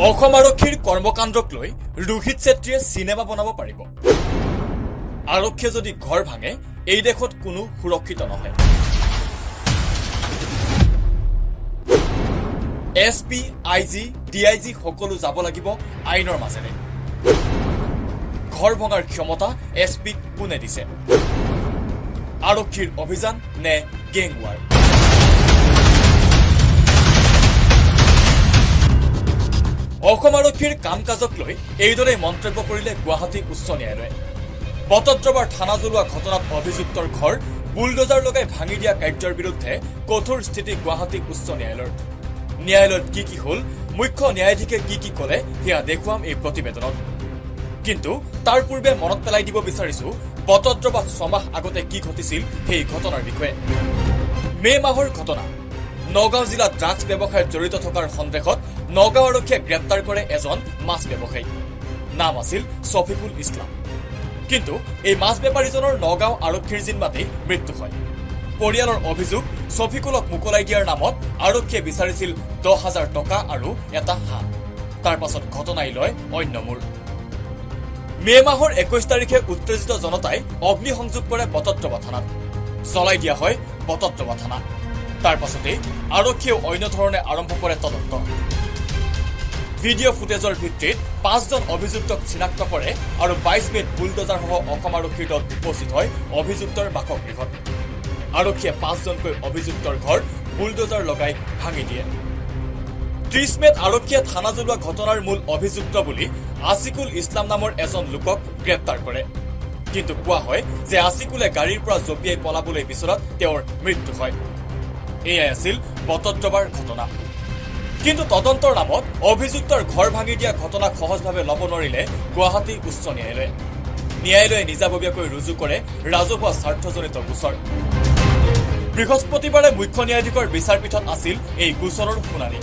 অসম আৰক্ষীৰ কৰ্মকাণ্ডক লৈ ৰোহিত ছেত্ৰীয়ে চিনেমা বনাব পাৰিব। আৰক্ষীয়ে যদি ঘৰ ভাঙে এই দেশত কোনো সুৰক্ষিত নহয়। SP, IG, DIG সকলো যাব লাগিব আইনৰ মাজেৰে। ঘৰ ভঙাৰ ক্ষমতা SPক কোনে দিছে? আৰক্ষীৰ অভিযান নে গেং ৱাৰ? অসম আৰক্ষীৰ কাম কাজক লৈ এইদৰে মন্তব্য কৰিলে গুৱাহাটী উচ্চ ন্যায়ালয়ে। বটদ্ৰৱাৰ থানা জ্বলোৱা ঘটনাত অভিযুক্তৰ ঘৰ বুলডোজাৰ লগাই ভাঙি দিয়া কাৰ্যৰ বিৰুদ্ধে কঠোৰ স্থিতি গুৱাহাটী উচ্চ ন্যায়ালয়ৰ। ন্যায়ালয়ত কি হ'ল, মুখ্য ন্যায়াধীশে কি ক'লে সেয়া দেখুৱাম এই প্ৰতিবেদনত। কিন্তু তাৰ পূৰ্বে মনত পেলাই দিব বিচাৰিছো বটদ্ৰৱাত 6 মাহ আগতে কি ঘটিছিল সেই ঘটনাৰ বিষয়ে। মে' মাহৰ ঘটনা। নগাঁও জিলাত ড্ৰাগছ ব্যৱসায়ত জড়িত থকাৰ সন্দেহত নগাঁও আৰক্ষীয়ে গ্ৰেপ্তাৰ কৰে এজন মাছ ব্যৱসায়ী। নাম আছিল ছফিকুল ইছলাম। কিন্তু এই মাছ বেপাৰীজনৰ নগাঁও আৰক্ষীৰ জিম্মাতেই মৃত্যু হয়। পৰিয়ালৰ অভিযোগ, ছফিকুলক মোকলাই দিয়াৰ নামত আৰক্ষীয়ে বিচাৰিছিল 10,000 টকা আৰু এটা হাঁহ। তাৰ পাছত ঘটনাই লয় অন্য মূৰ। মে' মাহৰ 21 তাৰিখে উত্তেজিত জনতাই অগ্নিসংযোগ কৰে বটদ্ৰৱা থানাত। চলাই দিয়া হয় বটদ্ৰৱা থানা। তাৰ পাছতেই আৰক্ষীয়েও অন্য ধৰণে আৰম্ভ কৰে তদন্ত। ভিডিঅ' ফুটেজৰ ভিত্তিত 5জন অভিযুক্তক চিনাক্ত কৰে আৰু 22 মে'ত বুলডোজাৰসহ অসম আৰক্ষীৰ দল উপস্থিত হয় অভিযুক্তৰ বাসগৃহত। আৰক্ষীয়ে 5জনকৈ অভিযুক্তৰ ঘৰ বুলডোজাৰ লগাই ভাঙি দিয়ে। 30 মে'ত আৰক্ষীয়ে থানা জ্বলোৱা ঘটনাৰ মূল অভিযুক্ত বুলি আছিকুল ইছলাম নামৰ এজন লোকক গ্ৰেপ্তাৰ কৰে। কিন্তু কোৱা হয় যে আছিকুলে গাড়ীৰ পৰা জঁপিয়াই পলাবলৈ বিচৰাত তেওঁৰ মৃত্যু হয়। এয়াই আছিল বটদ্ৰৱাৰ ঘটনা। কিন্তু তদন্তৰ নামত অভিযুক্তৰ ঘৰ ভাঙি দিয়া ঘটনাক সহজভাৱে ল'ব নোৱাৰিলে গুৱাহাটী উচ্চ ন্যায়ালয়ে। ন্যায়ালয়ে নিজাববীয়াকৈ ৰুজু কৰে ৰাজহুৱা স্বাৰ্থজনিত গোচৰ। বৃহস্পতিবাৰে মুখ্য ন্যায়াধীশৰ বিচাৰপীঠত আছিল এই গোচৰৰ শুনানি।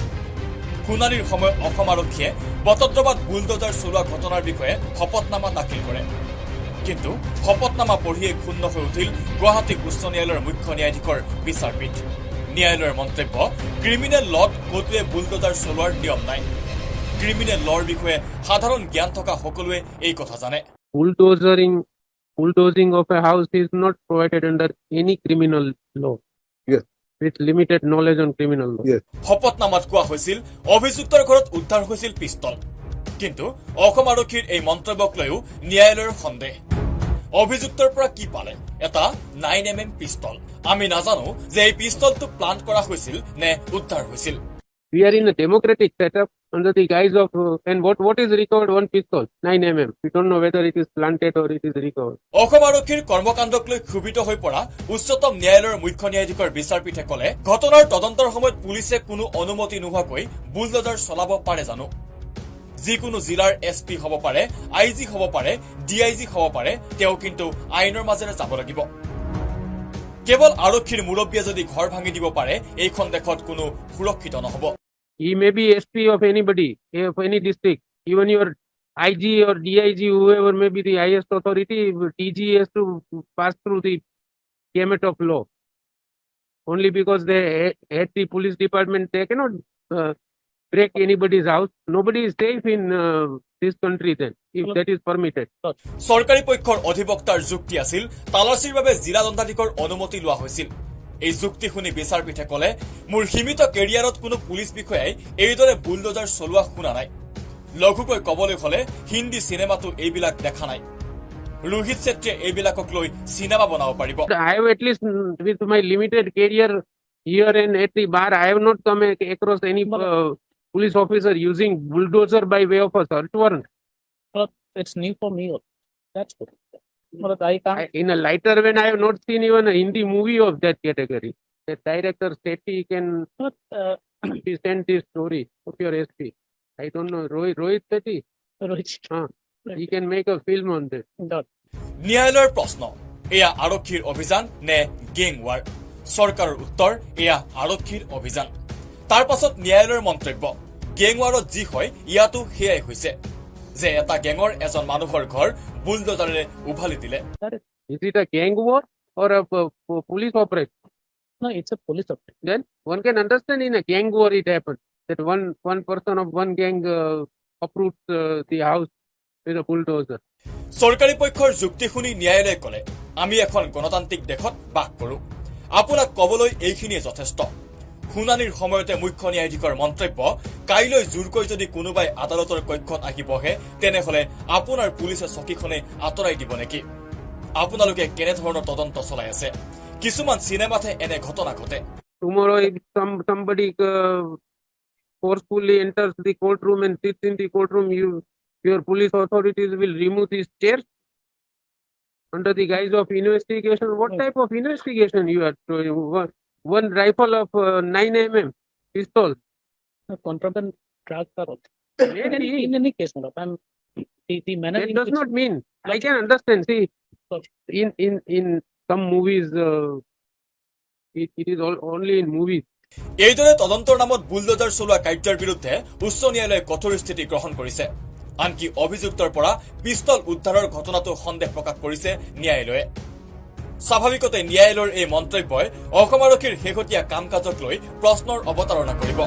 শুনানিৰ সময়ত অসম আৰক্ষীয়ে বটদ্ৰৱাত বুলডোজাৰ চলোৱা ঘটনাৰ বিষয়ে শপতনামা দাখিল কৰে। কিন্তু শপতনামা পঢ়িয়েই ক্ষুণ্ণ হৈ উঠিল গুৱাহাটী উচ্চ ন্যায়ালয়ৰ মুখ্য ন্যায়াধীশৰ বিচাৰপীঠ। ন্যায়ালয়ৰ মন্তব্য, ক্ৰিমিনেল লত ক'তোৱে বুলডোজাৰ চলোৱাৰ নিয়ম নাই। ক্ৰিমিনেল লৰ বিষয়ে সাধাৰণ জ্ঞান থকা সকলোৱে এই কথা জানে। Bulldozing of a house is not provided under any criminal law. Yes. With limited knowledge on criminal law. Yes. শপতনামাত কোৱা হৈছিল অভিযুক্তৰ ঘৰত উদ্ধাৰ হৈছিল পিস্তল। কিন্তু অসম আৰক্ষীৰ এই মন্তব্যক লৈও ন্যায়ালয়ৰ সন্দেহ। অভিযুক্তৰ পৰা কি পালে? এটা 9mm পিস্তল। আমি নাজানো যে এই পিস্তলটো প্লান্ট কৰা হৈছিল নে উদ্ধাৰ হৈছিল। We are in a democratic setup under the guise of and what is recovered? One pistol, 9mm. We don't know whether it is planted or it is recovered. Assam আৰক্ষীৰ কৰ্মকাণ্ডক লৈ ক্ষোভিত হৈ পৰা উচ্চতম ন্যায়ালয়ৰ মুখ্য ন্যায়াধীশৰ বিচাৰপীঠে ক'লে, ঘটনাৰ তদন্তৰ সময়ত পুলিচে কোনো অনুমতি নোহোৱাকৈ বুলডোজাৰ চলাব পাৰে জানো? যিকোনো জিলাৰ SP হ'ব পাৰে, IG হ'ব পাৰে, DIG হ'ব পাৰে, তেওঁ কিন্তু আইনৰ মাজেৰে যাব লাগিব। কেৱল আৰক্ষীৰ মুৰব্বীয়ে যদি ঘৰ ভাঙি দিব পাৰে, এইখন দেশত কোনো সুৰক্ষিত নহ'ব। He may be SP of anybody, of any district. Even your IG or DIG, whoever may be the highest authority, TG has to pass through the gamut of law. Only because they head the police department, they cannot break anybody's house. Nobody is safe in this country then, if that is permitted. চৰকাৰী পক্ষৰ অধিবক্তাৰ যুক্তি আছিল, তালাচীৰ বাবে জিলা দণ্ডাধীশৰ অনুমতি লোৱা হৈছিল। এই যুক্তি শুনি বিচাৰপীঠে ক'লে, মোৰ সীমিত কেৰিয়াৰত কোনো পুলিচ বিষয়াই এইদৰে বুলডোজাৰ চলোৱা শুনা নাই। লঘুকৈ ক'বলৈ হ'লে হিন্দী চিনেমাতো এইবিলাক দেখা নাই। ৰোহিত ছেত্ৰীয়ে এইবিলাকক লৈ চিনেমা বনাব পাৰিব। I have at least with my limited career here and at the bar, I have not come across any police officer using bulldozer by way of a search warrant. Well, it's new for me. That's good. But I can't. In a lighter vein, I have not seen even a Hindi movie of that category. The director Sethi can But, present this story of your SP. I don't know, Rohit Sethi. Rohit, He can make a film on this. dot. ন্যায়ালয়ৰ প্ৰশ্ন, এয়া আৰক্ষীৰ অভিযান নে gang war? চৰকাৰৰ উত্তৰ, এয়া আৰক্ষীৰ অভিযান। তাৰ পাছত ন্যায়ালয়ৰ মন্তব্য, গেং ৱাৰত যি হয় ইয়াতো সেয়াই হৈছে যে এটা গেঙৰ এজন মানুহৰ ঘৰ বুলডোজাৰেৰে উভালি দিলে। Is it a gang war or a police operation? No, it's a police operation. Then one can understand in a gang war it happened. that one person of one gang uproots the house with a bulldozer. চৰকাৰী পক্ষৰ যুক্তি শুনি ন্যায়ালয়ে ক'লে আমি এখন গণতান্ত্ৰিক দেশত বাস কৰোঁ আপোনাক ক'বলৈ এইখিনিয়ে যথেষ্ট শুনানিৰ সময়তে মুখ্য ন্যায়াধীশৰ মন্তব্য কাইলৈ জোৰকৈ যদি কোনোবাই আদালতৰ কক্ষত আহি বহে তেনেহলে আপোনাৰ পুলিচে চকীখনে আঁতৰাই দিব নেকি আপোনালোকে কেনেধৰণৰ তদন্ত চলাই আছে কিছুমান চিনেমাতে এনে ঘটনা ঘটে Tomorrow, if somebody forcefully enters the courtroom and sits in the courtroom, your police authorities will remove his chairs under the guise of investigation. What type of investigation you are doing? One rifle of 9 mm pistol. Contraband drugs are also. Maybe. In any case, madam, I'm the manner That in does which- not mean. I can understand. See, in some movies, it is only in movies. এইদৰে তদন্তৰ নামত bulldozer চলোৱা কাৰ্যৰ বিৰুদ্ধে উচ্চ ন্যায়ালয়ে কঠোৰ স্থিতি গ্ৰহণ কৰিছে আনকি অভিযুক্তৰ পৰা পিস্তল উদ্ধাৰৰ ঘটনাটো সন্দেহ প্ৰকাশ কৰিছে ন্যায়ালয়ে স্বাভাৱিকতে ন্যায়ালয়ৰ এই মন্তব্যই অসম আৰক্ষীৰ শেহতীয়া কাম কাজক লৈ প্ৰশ্নৰ অৱতাৰণা কৰিব